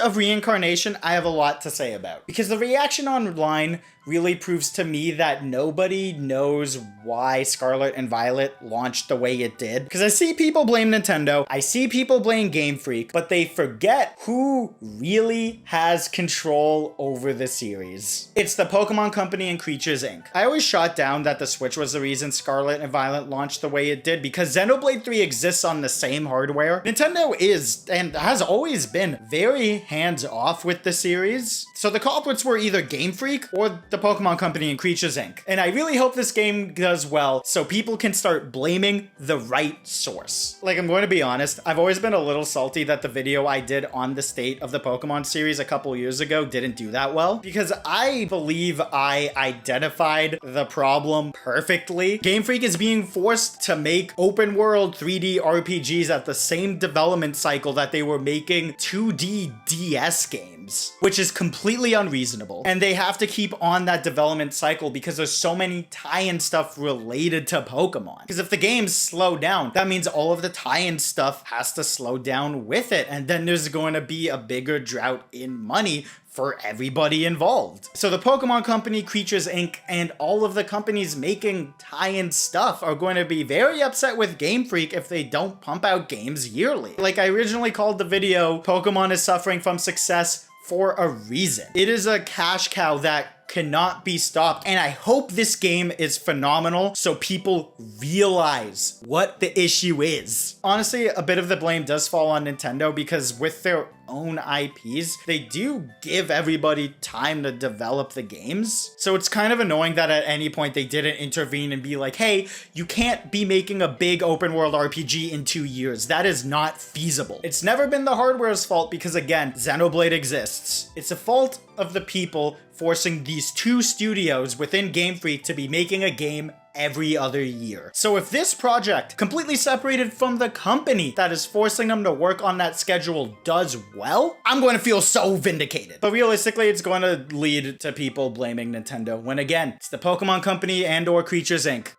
of Reincarnation, I have a lot to say about. Because the reaction online really proves to me that nobody knows why Scarlet and Violet launched the way it did. Because I see people blame Nintendo, I see people blame Game Freak, but they forget who really has control over the series. It's the Pokemon Company and Creatures Inc. I always shot down that the Switch was the reason Scarlet and Violet launched the way it did because Xenoblade 3 exists on the same hardware. Nintendo is, and has always been, very hands-off with the series. So the culprits were either Game Freak or the Pokemon Company and Creatures Inc. And I really hope this game does well so people can start blaming the right source. Like, I'm going to be honest, I've always been a little salty that the video I did on the state of the Pokemon series a couple years ago didn't do that well, because I believe I identified the problem perfectly. Game Freak is being forced to make open world 3D RPGs at the same development cycle that they were making 2D DS games, which is completely unreasonable. And they have to keep on that development cycle because there's so many tie-in stuff related to Pokemon. Because if the games slow down, that means all of the tie-in stuff has to slow down with it. And then there's going to be a bigger drought in money for everybody involved. So the Pokemon Company, Creatures Inc., and all of the companies making tie-in stuff are going to be very upset with Game Freak if they don't pump out games yearly. Like I originally called the video, Pokemon is suffering from success for a reason. It is a cash cow that cannot be stopped, and I hope this game is phenomenal so people realize what the issue is. Honestly, a bit of the blame does fall on Nintendo because with their own IPs, they do give everybody time to develop the games. So it's kind of annoying that at any point they didn't intervene and be like, hey, you can't be making a big open world RPG in 2 years. That is not feasible. It's never been the hardware's fault because, again, Xenoblade exists. It's a fault of the people forcing these two studios within Game Freak to be making a game every other year. So if this project, completely separated from the company that is forcing them to work on that schedule, does well, I'm going to feel so vindicated. But realistically, it's going to lead to people blaming Nintendo when, again, it's the Pokemon Company and or Creatures Inc.